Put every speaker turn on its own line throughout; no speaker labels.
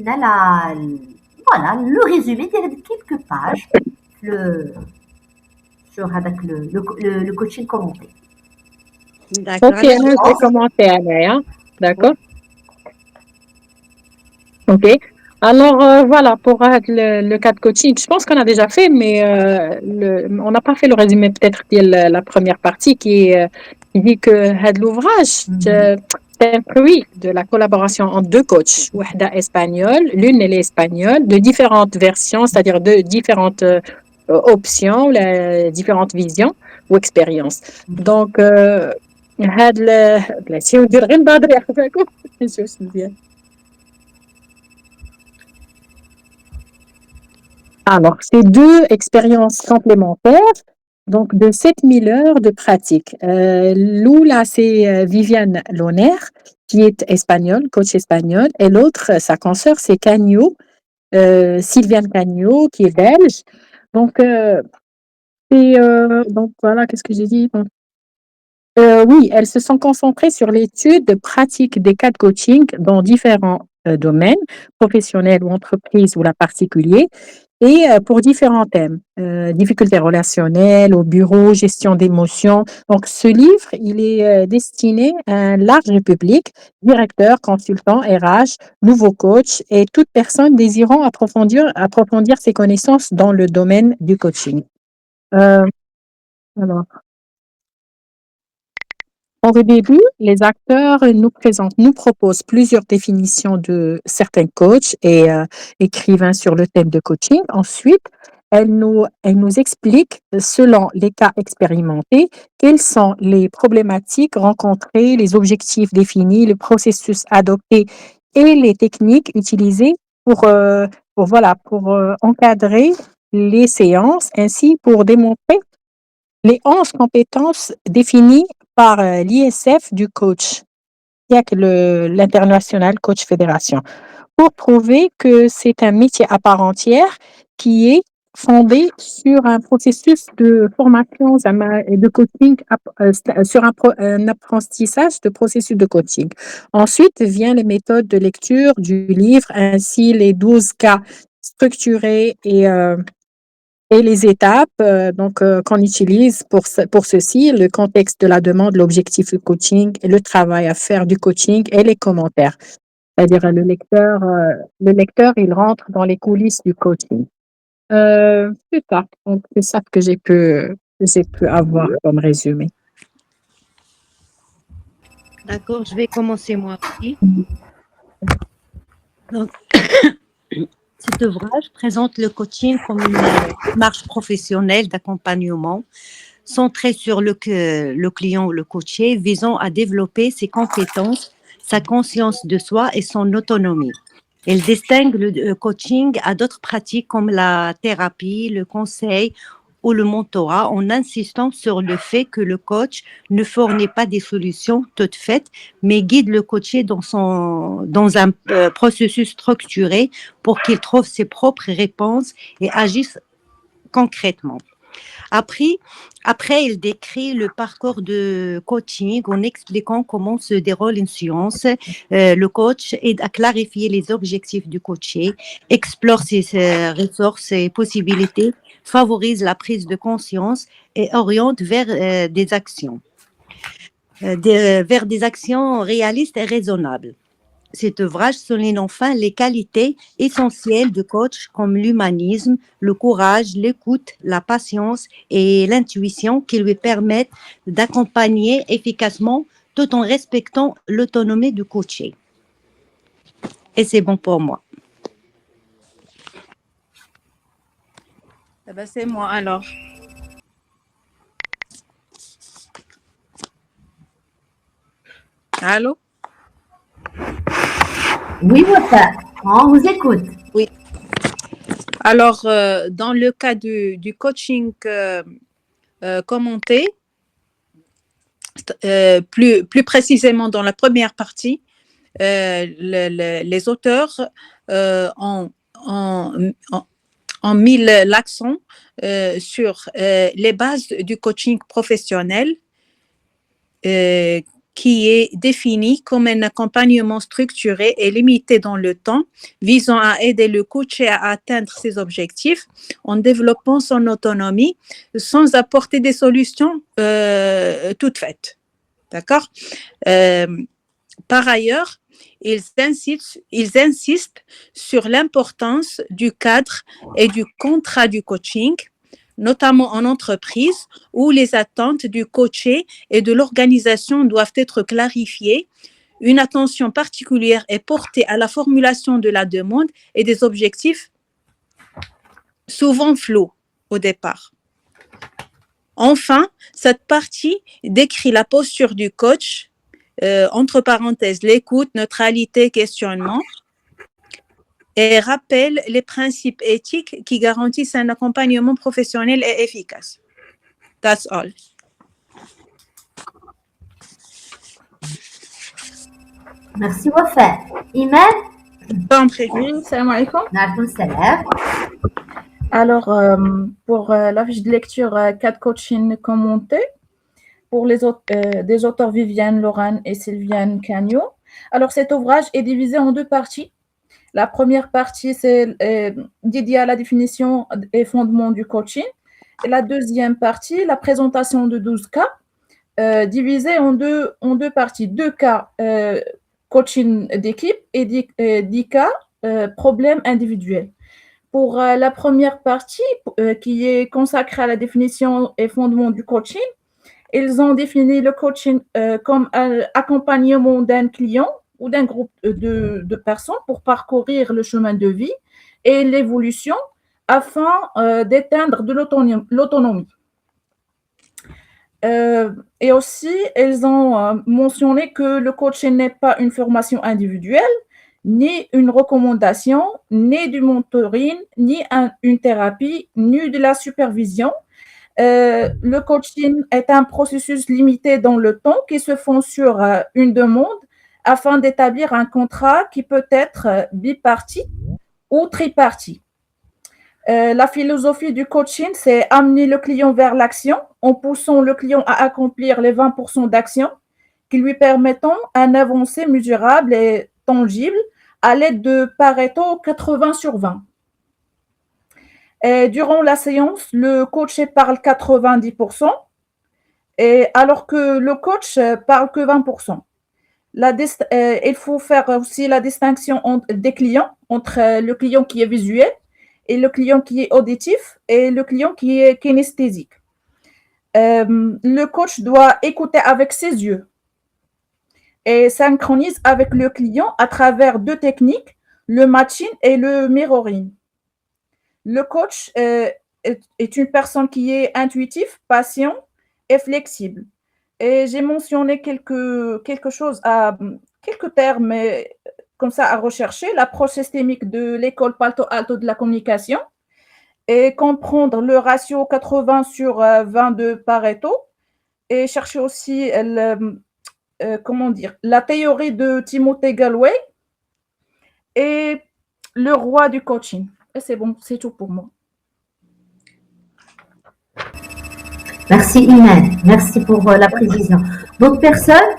قلنا voilà le résumé ديال quelques pages le sur هذاك le coaching commenté.
D'accord.
Ok,
Alors,
je vais commenter, Anaya. D'accord? Ok. Alors, voilà, pour le cas de coaching, je pense qu'on a déjà fait, mais on n'a pas fait le résumé peut-être de la première partie qui dit que l'ouvrage, c'est un fruit de la collaboration entre deux coachs, Wahda espagnole, l'une elle est espagnole, de différentes versions, c'est-à-dire de différentes options, différentes visions ou expériences. Donc, هاد بلاتي ندير غير نبادر يعرفكم نشوف مزيان. Alors, c'est deux expériences complémentaires, donc de 7000 heures de pratique. L'oula, c'est Viviane Loner, qui est espagnole, coach espagnole, et l'autre, sa consoeur, c'est Cagno, Sylviane Cagno, qui est belge. Donc, donc voilà, qu'est-ce que j'ai dit? Oui, elles se sont concentrées sur l'étude de pratique des cas de coaching dans différents domaines, professionnels ou entreprises ou la particulier, et pour différents thèmes, difficultés relationnelles, au bureau, gestion d'émotions. Donc, ce livre, il est destiné à un large public, directeur, consultant, RH, nouveau coach et toute personne désirant approfondir ses connaissances dans le domaine du coaching. Alors, au début, les acteurs nous proposent plusieurs définitions de certains coachs et écrivains sur le thème de coaching. Ensuite, elles nous expliquent, selon les cas expérimentés, quelles sont les problématiques rencontrées, les objectifs définis, le processus adopté et les techniques utilisées pour encadrer les séances, ainsi pour démontrer les 11 compétences définies par l'ISF du coach, l'International Coach Federation, pour prouver que c'est un métier à part entière qui est fondé sur un processus de formation et de coaching, sur un apprentissage de processus de coaching. Ensuite vient les méthodes de lecture du livre, ainsi les 12 cas structurés et les étapes qu'on utilise pour ceci, le contexte de la demande, l'objectif du coaching, le travail à faire du coaching et les commentaires. C'est-à-dire le lecteur, il rentre dans les coulisses du coaching. C'est ça. Donc, c'est ça que j'ai pu avoir comme résumé.
d'accord, je vais commencer moi aussi. Donc, cet ouvrage présente le coaching comme une démarche professionnelle d'accompagnement centrée sur le client ou le coaché, visant à développer ses compétences, sa conscience de soi et son autonomie. Elle distingue le coaching à d'autres pratiques comme la thérapie, le conseil ou le mentorat, en insistant sur le fait que le coach ne fournit pas des solutions toutes faites, mais guide le coaché dans un processus structuré pour qu'il trouve ses propres réponses et agisse concrètement. Après, il décrit le parcours de coaching en expliquant comment se déroule une séance. Le coach aide à clarifier les objectifs du coaché, explore ses ressources et possibilités, favorise la prise de conscience et oriente vers des actions, vers des actions réalistes et raisonnables. Cet ouvrage souligne enfin les qualités essentielles du coach comme l'humanisme, le courage, l'écoute, la patience et l'intuition qui lui permettent d'accompagner efficacement tout en respectant l'autonomie du coaché. Et c'est bon pour moi.
Eh ben, c'est moi alors. Allô?
Oui, Wafa, on vous écoute.
Oui. Alors, dans le cas du coaching commenté, plus précisément dans la première partie, les auteurs ont mis l'accent sur les bases du coaching professionnel qui est défini comme un accompagnement structuré et limité dans le temps, visant à aider le coaché à atteindre ses objectifs en développant son autonomie sans apporter des solutions toutes faites. D'accord? Par ailleurs, ils insistent sur l'importance du cadre et du contrat du coaching, notamment en entreprise, où les attentes du coaché et de l'organisation doivent être clarifiées. Une attention particulière est portée à la formulation de la demande et des objectifs souvent flous au départ. Enfin, cette partie décrit la posture du coach, entre parenthèses, l'écoute, neutralité, questionnement, et rappelle les principes éthiques qui garantissent un accompagnement professionnel et efficace. That's all.
Merci Wafa. Iman,
Bon, pré-
Oui, salam alaikum.
Nalkoum salam.
Alors, pour la fiche de lecture, 4 coachings commentés pour des auteurs Viviane Laurent et Sylviane Cagno. Alors, cet ouvrage est divisé en 2 parties. La première partie, c'est dédiée à la définition et fondement du coaching. Et la deuxième partie, la présentation de 12 cas, divisés en deux parties. 2 cas coaching d'équipe et 10 cas problèmes individuels. Pour la première partie, qui est consacrée à la définition et fondement du coaching, ils ont défini le coaching comme un accompagnement d'un client ou d'un groupe de personnes pour parcourir le chemin de vie et l'évolution afin d'atteindre de l'autonomie. Et aussi, ils ont mentionné que le coaching n'est pas une formation individuelle, ni une recommandation, ni du mentoring, ni une thérapie, ni de la supervision. Le coaching est un processus limité dans le temps qui se fond sur une demande afin d'établir un contrat qui peut être bipartite ou tripartite. La philosophie du coaching, c'est amener le client vers l'action en poussant le client à accomplir les 20% d'action qui lui permettent un avancée mesurable et tangible à l'aide de Pareto 80/20. Et durant la séance, le coach parle 90%, alors que le coach parle que 20%. Il faut faire aussi la distinction des clients, entre le client qui est visuel et le client qui est auditif et le client qui est kinesthésique. Le coach doit écouter avec ses yeux et synchronise avec le client à travers 2 techniques, le matching et le mirroring. Le coach est une personne qui est intuitive, patient et flexible. Et j'ai mentionné quelques choses, quelques termes comme ça à rechercher. L'approche systémique de l'école Palo Alto de la communication et comprendre le ratio 80/20 de Pareto et chercher aussi la théorie de Timothy Gallwey et le roi du coaching. Et c'est bon, c'est tout pour moi.
Merci Iman, merci pour la précision. D'autres personnes?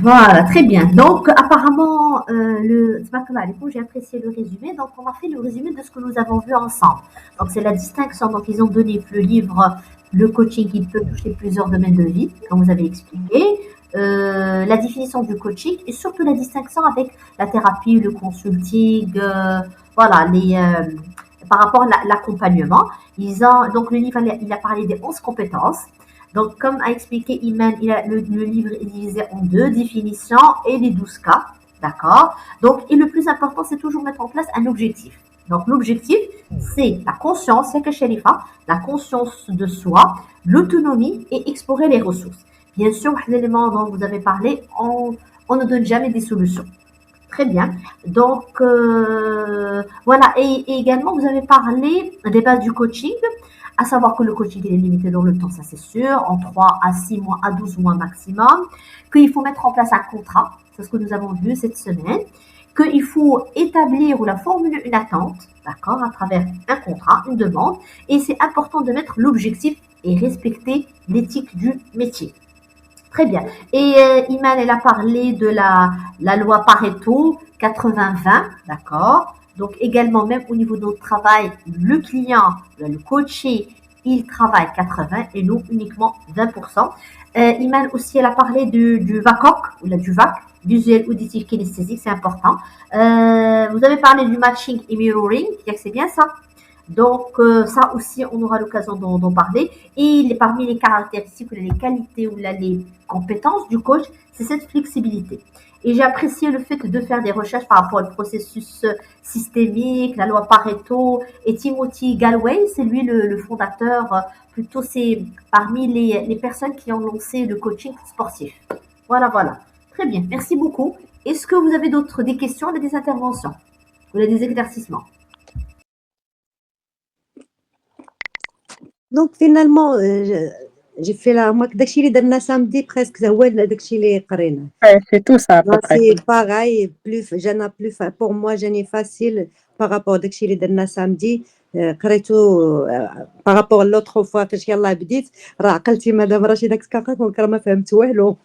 Voilà, très bien. Donc, apparemment, j'ai apprécié le résumé. Donc, on a fait le résumé de ce que nous avons vu ensemble. Donc, c'est la distinction. Donc, ils ont donné le livre, le coaching qui peut toucher plusieurs domaines de vie, comme vous avez expliqué. La définition du coaching et surtout la distinction avec la thérapie, le consulting, voilà, par rapport à l'accompagnement. Donc, le livre, il a parlé des 11 compétences. Donc, comme a expliqué Iman, le livre est divisé en 2, définition et les 12 cas. D'accord? Donc, et le plus important, c'est toujours mettre en place un objectif. Donc, l'objectif, c'est la conscience, la conscience de soi, l'autonomie et explorer les ressources. Bien sûr, l'élément dont vous avez parlé, on ne donne jamais des solutions. Très bien. Donc, voilà. Et également, vous avez parlé des bases du coaching, à savoir que le coaching est limité dans le temps, ça c'est sûr, en 3 à 6 mois à 12 mois maximum, qu'il faut mettre en place un contrat, c'est ce que nous avons vu cette semaine, qu'il faut établir ou la formuler une attente, d'accord, à travers un contrat, une demande, et c'est important de mettre l'objectif et respecter l'éthique du métier. Très bien. Et Iman, elle a parlé de la loi Pareto 80-20, d'accord. Donc également, même au niveau de notre travail, le client, le coaché, il travaille 80 et nous uniquement 20%. Iman aussi, elle a parlé du VACOC, ou du VAC, visuel, auditif, kinesthésique, c'est important. Vous avez parlé du matching et mirroring, c'est bien ça. Donc ça aussi, on aura l'occasion d'en parler. Et parmi les caractéristiques ou les qualités ou les compétences du coach, c'est cette flexibilité. Et j'ai apprécié le fait de faire des recherches par rapport au processus systémique, la loi Pareto. Et Timothy Galloway, c'est lui le fondateur, plutôt c'est parmi les personnes qui ont lancé le coaching sportif. Voilà, voilà. Très bien, merci beaucoup. Est-ce que vous avez des questions, des interventions ou des éclaircissements?
Donc finalement, j'ai fait la moi داكشي اللي درنا samedi presque هو داكشي اللي قريناه.
Ouais, c'est tout ça à peu
Donc
près.
c'est pareil, pour moi جاني facile par rapport داكشي اللي درنا samedi. قريتو par rapport à l'autre fois فاش يلاه بديت راه عقلتي مادام راه شي داك السكاكا دونك راه ما فهمت والو.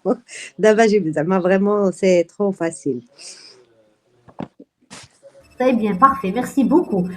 دابا جيب زعما vraiment c'est trop facile.
Très bien, parfait. Merci beaucoup.